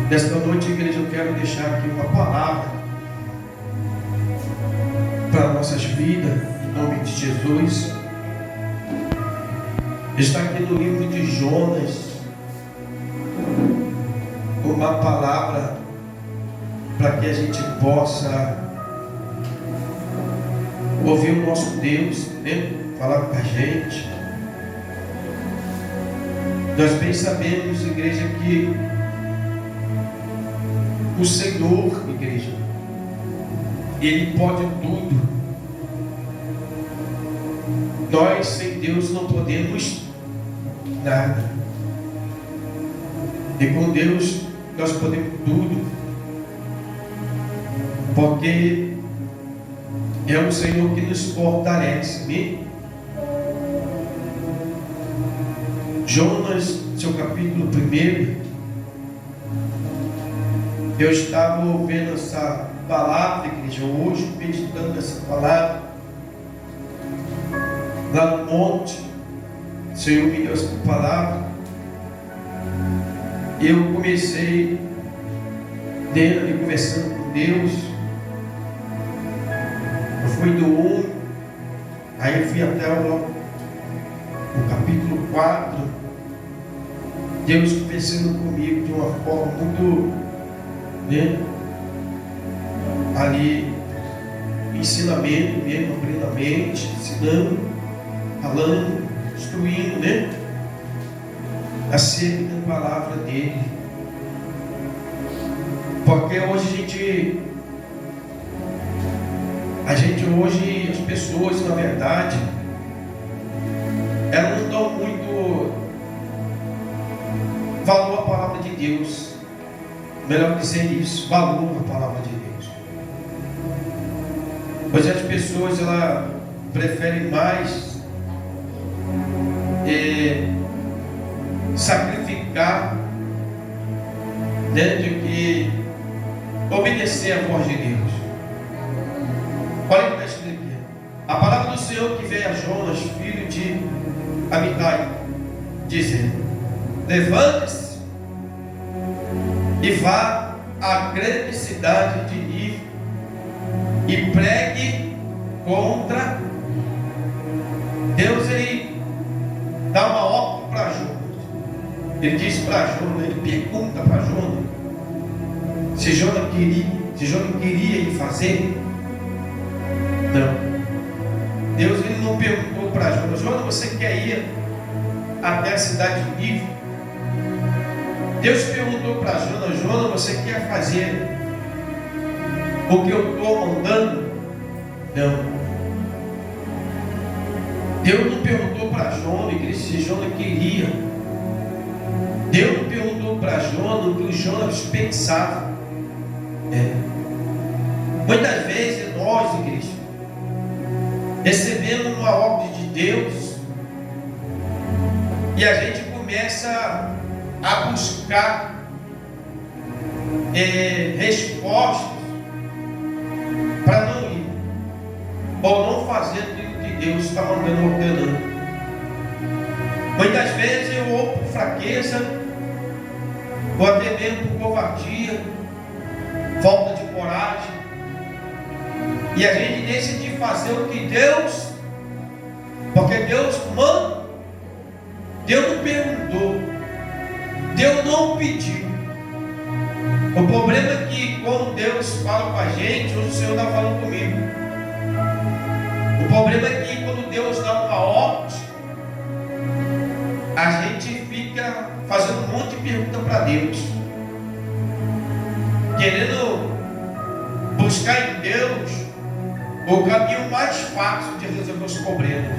Nesta noite, igreja, eu quero deixar aqui uma palavra para nossas vidas, em nome de Jesus. Está aqui no livro de Jonas uma palavra para que a gente possa ouvir o nosso Deus, né? Falar com a gente. Nós bem sabemos, igreja, que o Senhor, igreja, Ele pode tudo. Nós sem Deus não podemos nada. E com Deus nós podemos tudo. Porque é o Senhor que nos fortalece. Né? Jonas, seu capítulo 1. Eu estava ouvindo essa palavra, igreja, hoje, meditando essa palavra, lá no monte. O Senhor me deu essa palavra. Eu comecei dentro ali conversando com Deus. Eu fui do 1, aí eu fui até o capítulo 4. Deus conversando comigo de uma forma muito, né, ali, ensinamento mesmo, plenamente, ensinando, falando, instruindo, né, acerca da palavra dele. Porque hoje hoje as pessoas, na verdade, elas não dão muito valor à palavra de Deus. Melhor dizer isso, valor à palavra de Deus. Pois as pessoas, elas preferem mais sacrificar, né, do que obedecer à voz de Deus. Olha o que está escrito aqui. A palavra do Senhor que veio a Jonas, filho de Amitai, dizendo: levante-se e vá à grande cidade de Nínive e pregue contra. Deus, ele dá uma ordem para Jonas. Ele diz para Jonas, ele pergunta para Jonas se Jonas queria ir fazer. Não. Deus, ele não perguntou para Jonas: Jonas, você quer ir até a cidade de Nínive? Deus perguntou para Jonas: Jonas, você quer fazer o que eu estou mandando? Não. Deus não perguntou para Jonas se Jonas queria. Deus não perguntou para Jonas o que o Jonas pensava. Muitas vezes nós, igreja, recebemos uma ordem de Deus e a gente começa a buscar respostas para não ir ou não fazer aquilo que Deus está mandando, ordenando. Muitas vezes eu ou por fraqueza ou até mesmo por covardia, falta de coragem, e a gente decide fazer o que Deus, porque Deus manda. Deus não perguntou, Deus não pediu. O problema é que quando Deus fala com a gente, hoje o Senhor está falando comigo. O problema é que quando Deus dá uma ordem, a gente fica fazendo um monte de pergunta para Deus, querendo buscar em Deus o caminho mais fácil de resolver os problemas.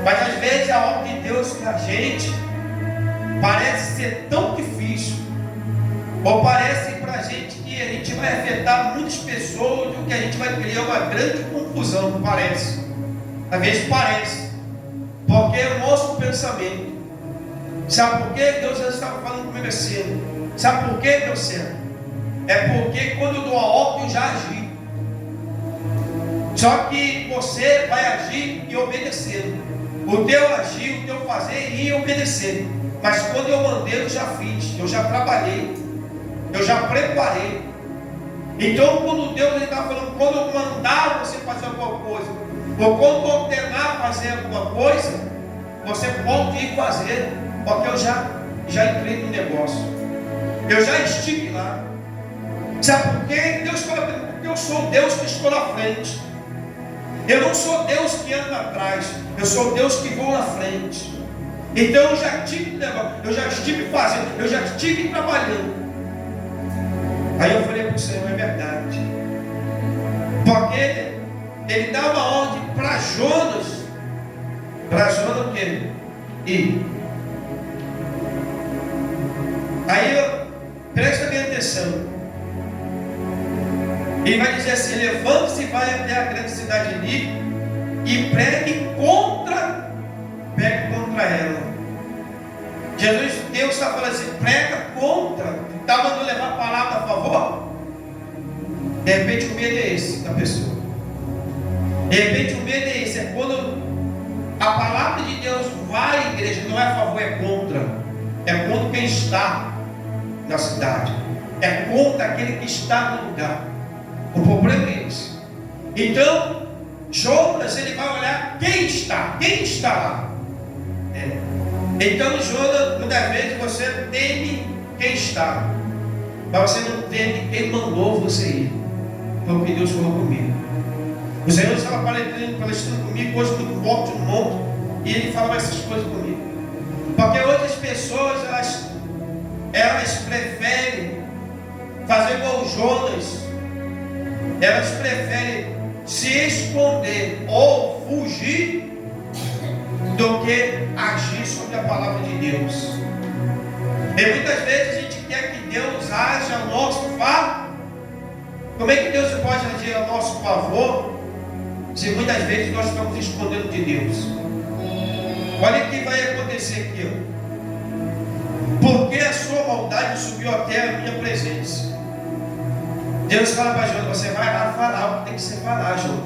Mas às vezes a ordem de Deus para a gente parece ser tão difícil, ou parece para a gente que a gente vai afetar muitas pessoas, ou que a gente vai criar uma grande confusão. Parece, às vezes parece, porque é o nosso pensamento. Sabe por que Deus já estava falando comigo assim? Sabe por que, meu servo? É porque quando eu dou a ordem, eu já agi. Só que você vai agir e obedecer. O teu agir, o teu fazer e obedecer. Mas quando eu mandei, eu já fiz, eu já trabalhei, eu já preparei. Então, quando Deus está falando, quando eu mandar você fazer alguma coisa, ou quando eu ordenar fazer alguma coisa, você pode ir fazer, porque eu já entrei no negócio, eu já estive lá. Sabe por quê? Deus fala, porque eu sou Deus que estou na frente. Eu não sou Deus que anda atrás, eu sou Deus que vou na frente. Então eu já estive no negócio, eu já estive fazendo, eu já estive trabalhando. Aí eu falei para o Senhor, é verdade. Porque Ele dá uma ordem para Jonas. Para Jonas o quê? Ir. Aí presta bem atenção. Ele vai dizer assim: levante-se e vai até a grande cidade de Nínive e pregue contra ela. Jesus, Deus está falando assim, prega contra. Está mandando levar a palavra a favor? De repente o medo é esse da pessoa. De repente o medo é esse. É quando a palavra de Deus vai à igreja, não é a favor, é contra. É contra quem está na cidade. É contra aquele que está no lugar. O problema é esse. Então, Jonas, ele vai olhar quem está lá. Então, Jonas, muitas vezes você teme quem está, mas você não teme quem mandou você ir. Foi o que Deus falou comigo. O Senhor estava palestrando comigo hoje muito forte no monte, e Ele falava essas coisas comigo. Porque hoje as pessoas, elas preferem fazer igual Jonas. Elas preferem se esconder ou fugir do que agir sobre a palavra de Deus. E muitas vezes a gente quer que Deus haja a nosso favor. Como é que Deus pode agir a nosso favor se muitas vezes nós estamos escondendo de Deus? Olha o que vai acontecer aqui. Porque a sua maldade subiu até a minha presença. Deus fala para Jonas: você vai lá falar o que tem que ser falar, Jonas.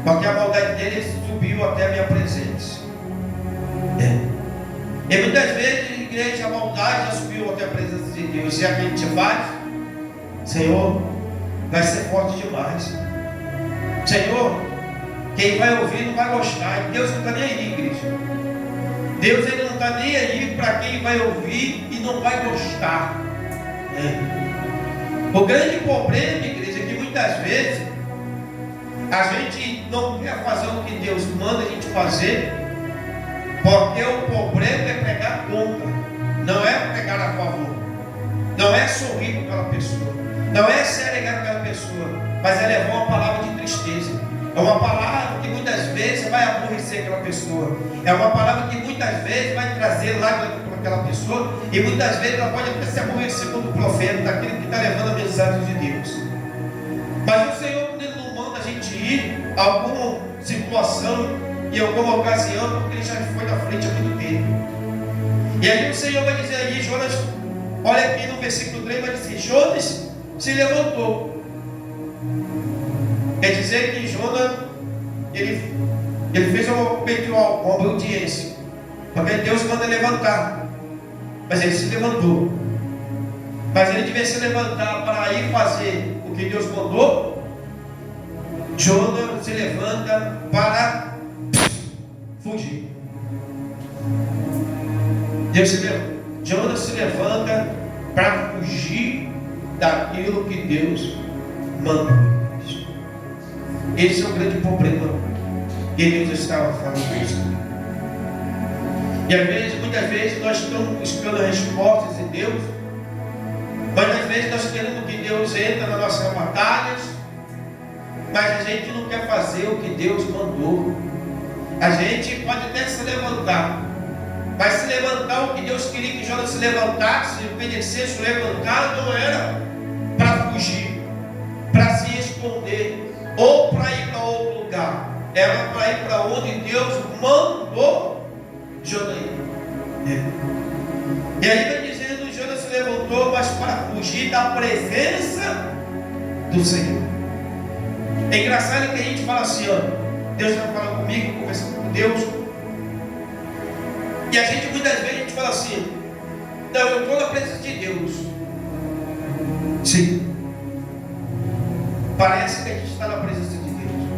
Porque a maldade dele subiu até a minha presença. E muitas vezes, igreja, a maldade já subiu até a presença de Deus. E a gente faz, Senhor, vai ser forte demais. Senhor, quem vai ouvir não vai gostar. E Deus não está nem aí, igreja. Deus, Ele não está nem aí para quem vai ouvir e não vai gostar. O grande problema, igreja, é que muitas vezes a gente não quer fazer o que Deus manda a gente fazer, porque o problema é pregar contra, não é pregar a favor, não é sorrir com aquela pessoa, não é se alegrar com aquela pessoa, mas é levar uma palavra de tristeza. É uma palavra que muitas vezes vai aborrecer aquela pessoa. É uma palavra que muitas vezes vai trazer lágrimas para aquela pessoa. E muitas vezes ela pode até se aborrecer como profeta, daquele que está levando a mensagem de Deus. Mas o Senhor, quando Ele não manda a gente ir a alguma situação, em alguma ocasião, porque Ele já foi na frente há muito tempo. E aí o Senhor vai dizer aí, Jonas, olha aqui no versículo 3, vai dizer: Jonas se levantou. Quer dizer que Jonas, ele fez uma obediência, porque Deus manda levantar, mas ele se levantou. Mas ele devia se levantar para ir fazer o que Deus mandou. Jonas se levanta para fugir. Jonas se levanta para fugir daquilo que Deus mandou. Esse é o grande problema que Deus estava falando isso. E muitas vezes nós estamos buscando respostas em Deus, mas às vezes nós queremos que Deus entre nas nossas batalhas, mas a gente não quer fazer o que Deus mandou. A gente pode até se levantar, mas se levantar o que Deus queria que Jonas se levantasse, obedecesse, levantar não era para fugir, para se esconder, ou para ir para outro lugar, era para ir para onde Deus mandou Jonas ir. E aí vai dizendo: Jonas se levantou, mas para fugir da presença do Senhor. É engraçado que a gente fala assim, ó, Deus está falando comigo, conversando com Deus, e a gente muitas vezes fala assim: não, eu estou na presença de Deus. Sim, parece que a gente está na presença de Deus,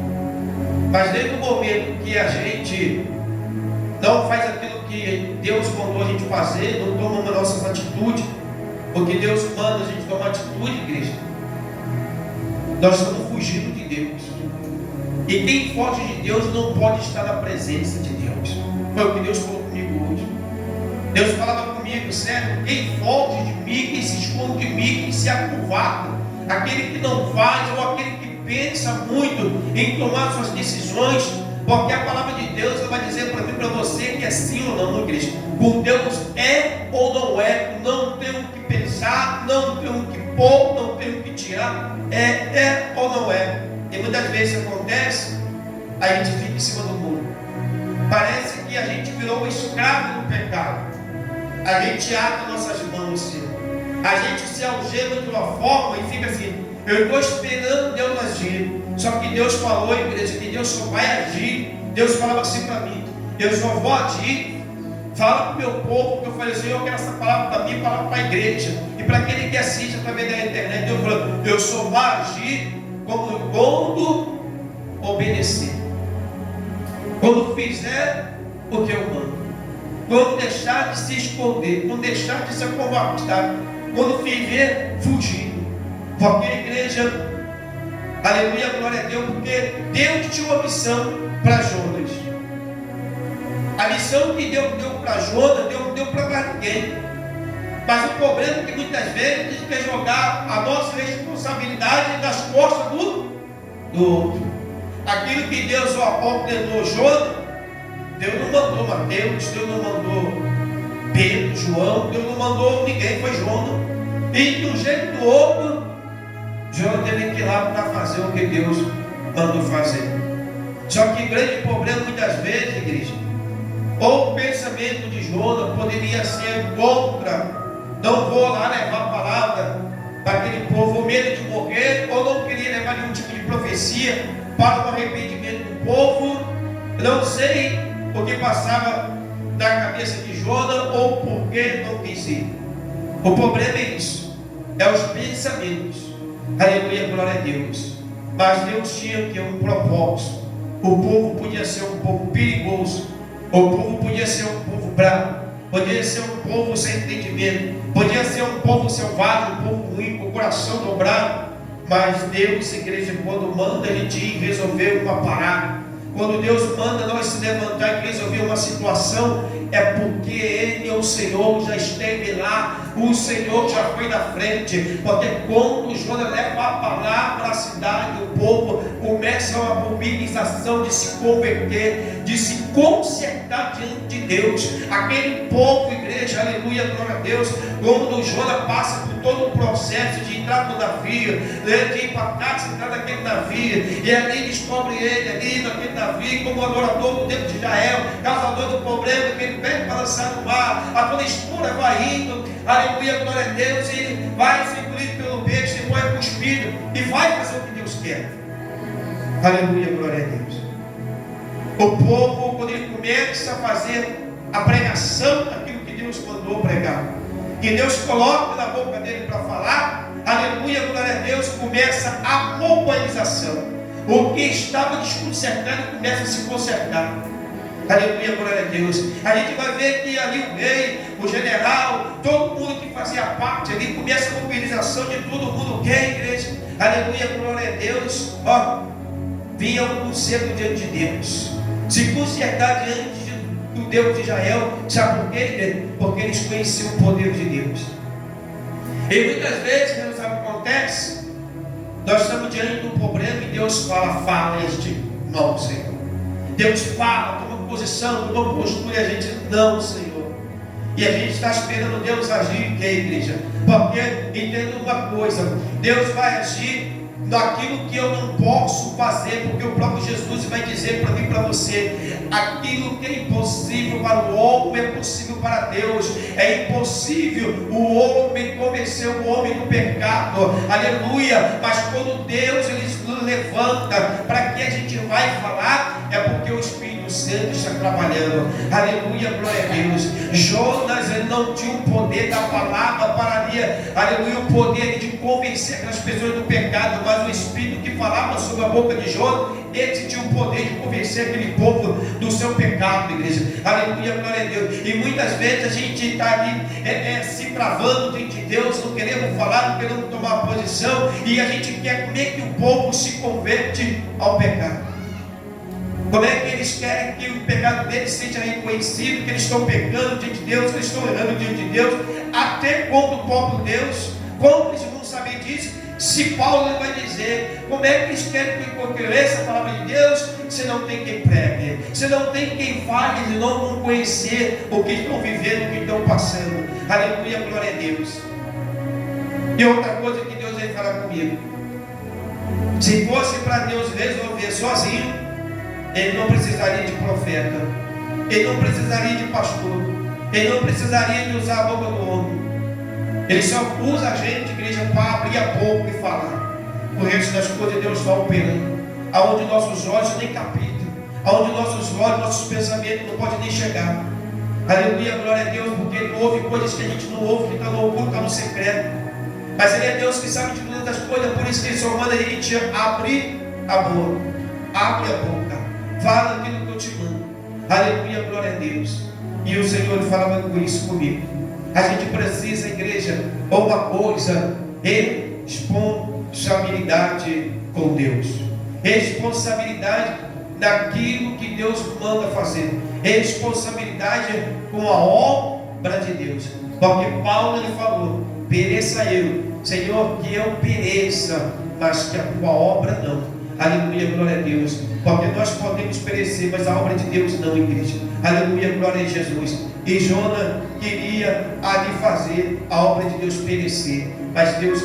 mas desde o momento que a gente não faz aquilo que Deus mandou a gente fazer, não toma nossas atitudes, porque Deus manda a gente tomar atitude, igreja, nós estamos fugindo de Deus. E quem foge de Deus não pode estar na presença de Deus. Foi o que Deus falou comigo hoje. Deus falava comigo: certo? Quem foge de mim, quem se esconde de mim, quem se acovarda, aquele que não faz, ou aquele que pensa muito em tomar suas decisões, porque a palavra de Deus vai dizer para mim, para você, que é sim ou não, igreja. Com Deus é ou não é, não tem o que pensar, não tem o que pôr, não tem o que tirar, é ou não é. E muitas vezes acontece, a gente fica em cima do muro. Parece que a gente virou escravo do pecado. A gente ata nossas mãos, Senhor. A gente se algema de uma forma e fica assim: eu estou esperando Deus agir. Só que Deus falou, igreja, que Deus só vai agir. Deus falava assim para mim: eu só vou agir. Fala para o meu povo, que eu falei assim: eu quero essa palavra para mim, palavra para a igreja. E para aquele que assiste através da internet, Deus falou: eu só vou agir quando obedecer, quando fizer o que eu mando, quando deixar de se esconder, quando deixar de se acovardar, quando viver fugindo. Porque a igreja, aleluia, glória a Deus, porque Deus tinha uma missão para Jonas. A missão que Deus deu para Jonas, Deus não deu para mais ninguém. Mas o problema é que muitas vezes a gente quer jogar a nossa responsabilidade nas costas do outro. Aquilo que Deus ordenou Jonas, Deus não mandou Mateus, Deus não mandou Pedro, João, Deus não mandou ninguém, foi Jonas. E de um jeito ou do outro, Jonas teve que ir lá para fazer o que Deus mandou fazer. Só que o grande problema muitas vezes, igreja, ou o pensamento de Jonas poderia ser contra: não vou lá levar a palavra para aquele povo, ou medo de morrer, ou não queria levar nenhum tipo de profecia para o arrependimento do povo. Não sei o que passava na cabeça de Jonas, ou por que não quis ir. O problema é isso, é os pensamentos. Aleluia, glória a Deus. Mas Deus tinha que um propósito. O povo podia ser um povo perigoso, o povo podia ser um povo bravo, podia ser um povo sem entendimento, podia ser um povo selvagem, um povo ruim, com o coração dobrado. Mas Deus, igreja, quando manda a gente ir resolver uma parada, quando Deus manda nós se levantar e resolver uma situação, é porque Ele, o Senhor, já esteve lá, o Senhor já foi na frente. Porque quando Jonas leva a palavra à cidade, o povo começa uma mobilização de se converter, de se consertar diante de Deus. Aquele povo, igreja, aleluia, glória a Deus, quando Jonas passa por todo o processo de entrar no navio, de ir para casa, entrar naquele navio, e ali descobre ele, ali naquele navio, como adorador do Deus de Israel, causador do problema, que ele pede para lançar no mar, a toda escura vai indo, aleluia, glória a Deus, e ele vai ser engolido pelo peixe, depois é cuspido, e vai fazer o que Deus quer. Aleluia, glória a Deus. O povo, quando ele começa a fazer a pregação daquilo que Deus mandou pregar, que Deus coloca na boca dele para falar, aleluia, glória a Deus, começa a mobilização. O que estava desconcertado começa a se consertar. Aleluia, glória a Deus. A gente vai ver que ali o rei, o general, todo mundo que fazia parte ali, começa a mobilização de todo mundo que é igreja. Aleluia, glória a Deus. Ó, vinha um conselho diante de Deus, se consertar diante do Deus de Israel. Sabe por quê? Porque eles conheciam o poder de Deus. E muitas vezes, não sabe o que acontece? Nós estamos diante de um problema e Deus fala este não, Senhor. Deus fala, toma posição, toma postura, e a gente não, Senhor. E a gente está esperando Deus agir, que é a igreja. Porque entenda uma coisa, Deus vai agir naquilo que eu não posso fazer, porque o próprio Jesus vai dizer para mim e para você: aquilo que é impossível para o homem é possível para Deus. É impossível o homem convencer o homem do pecado, aleluia, mas quando Deus ele nos levanta para que a gente vai falar, é porque o Espírito Santo está trabalhando. Aleluia, glória a Deus. Jonas, ele não tinha o poder da palavra para ali, aleluia, o poder de convencer aquelas pessoas do pecado, mas o Espírito que falava sobre a boca de Jonas, ele tinha o poder de convencer aquele povo do seu pecado, igreja. Aleluia, glória a Deus. E muitas vezes a gente está ali se travando diante de Deus, não queremos falar, não queremos tomar posição, e a gente quer como é que o povo se converte ao pecado. Como é que eles querem que o pecado deles seja reconhecido, que eles estão pecando diante de Deus, que eles estão errando diante de Deus, até quando o próprio Deus, como eles vão saber disso? Se Paulo vai dizer, como é que eles querem que eu conheça a palavra de Deus, se não tem quem pregue, se não tem quem fale, eles não vão conhecer o que estão vivendo, o que estão passando. Aleluia, glória a Deus. E outra coisa que Deus vai falar comigo, se fosse para Deus resolver sozinho, ele não precisaria de profeta, ele não precisaria de pastor, ele não precisaria de usar a boca do homem. Ele só usa a gente, igreja, para abrir a boca e falar. O resto das coisas Deus está operando, aonde nossos olhos nem capitam, aonde nossos olhos, nossos pensamentos não podem nem chegar. Aleluia, glória a Deus, porque Ele ouve coisas que a gente não ouve, que está no oculto, está no secreto. Mas Ele é Deus que sabe de todas as coisas, por isso que Ele só manda a gente abrir a boca. Abre a boca, fala aquilo que eu te mando. Aleluia, glória a Deus. E o Senhor falava com isso comigo. A gente precisa, igreja, uma coisa, responsabilidade com Deus. Responsabilidade daquilo que Deus manda fazer. Responsabilidade com a obra de Deus. Porque Paulo ele falou, pereça eu, Senhor, que eu pereça, mas que a tua obra não. Aleluia, glória a Deus. Porque nós podemos perecer, mas a obra de Deus não, igreja. Aleluia, glória a Jesus. E Jonas queria ali fazer a obra de Deus perecer, mas Deus,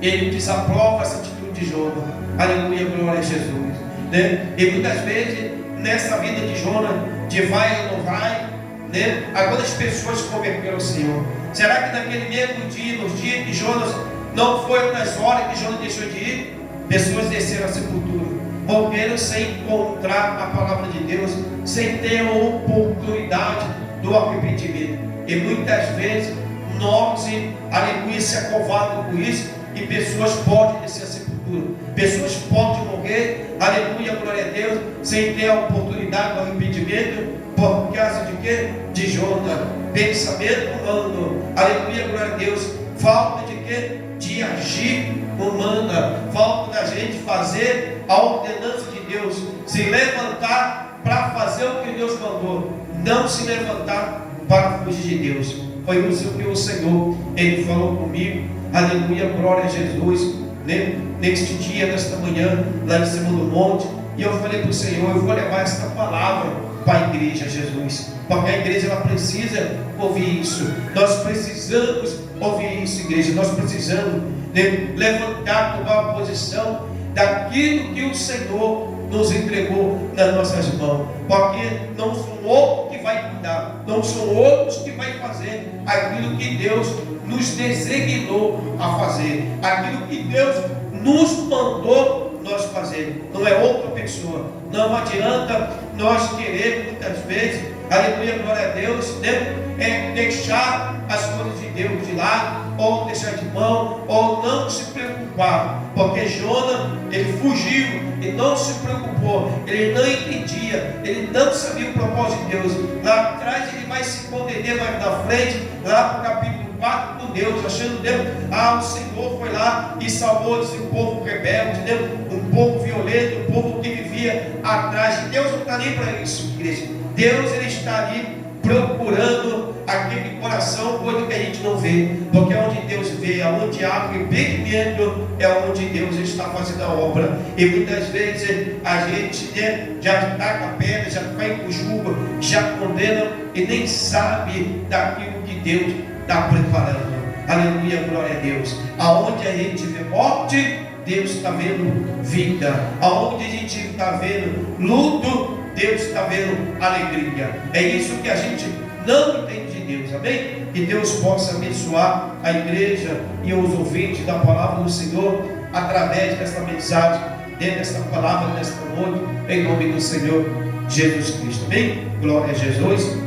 ele desaprova essa atitude de Jonas. Aleluia, glória a Jesus, né? E muitas vezes nessa vida de Jonas, de vai ou não vai, né? Algumas pessoas se converteram ao Senhor. Será que naquele mesmo dia, nos dias que Jonas, não foi nas horas que Jonas deixou de ir? Pessoas desceram à sepultura, morreram sem encontrar a palavra de Deus, sem ter a oportunidade do arrependimento. E muitas vezes nós, aleluia, se acovardam com isso, e pessoas podem descer à sepultura, pessoas podem morrer, aleluia, glória a Deus, sem ter a oportunidade do arrependimento, por causa de quê? De Jonas, pensamento humano, aleluia, glória a Deus, falta de quê? De agir humana, falta da gente fazer a ordenança de Deus, se levantar para fazer o que Deus mandou, não se levantar para fugir de Deus. Foi isso que o Senhor, Ele falou comigo, aleluia, glória a Jesus, né? Neste dia, nesta manhã, lá em cima do monte, e eu falei para o Senhor, eu vou levar esta palavra para a igreja, Jesus, porque a igreja ela precisa ouvir isso, nós precisamos ouvir isso, igreja, nós precisamos levantar, tomar uma posição daquilo que o Senhor nos entregou nas nossas mãos, porque não são outros que vai cuidar, não são outros que vai fazer aquilo que Deus nos designou a fazer, aquilo que Deus nos mandou nós fazer, não é outra pessoa. Não adianta nós querer muitas vezes, aleluia, glória a Deus, deixar as coisas de Deus de lado, ou deixar de mão, ou não se preocupar, porque Jonas, ele fugiu e não se preocupou, ele não entendia, ele não sabia o propósito de Deus. Lá atrás ele vai se condenar mais na frente, lá para o capítulo 4 com Deus, achando Deus, o Senhor foi lá e salvou esse povo rebelde, um povo violento, um povo que vivia atrás de Deus. Não está nem para isso, igreja. Deus ele está ali procurando aquele coração, coisa que a gente não vê, porque é onde Deus vê, onde há arrependimento, é onde Deus está fazendo a obra. E muitas vezes a gente já está com a pedra, já vai com julga, já condena e nem sabe daquilo que Deus está preparando. Aleluia, glória a Deus. Aonde a gente vê morte, Deus está vendo vida. Aonde a gente está vendo luto, Deus está vendo alegria. É isso que a gente não entende de Deus, amém? Que Deus possa abençoar a igreja e os ouvintes da palavra do Senhor através desta mensagem dentro desta palavra, nesta noite, em nome do Senhor Jesus Cristo. Amém? Glória a Jesus.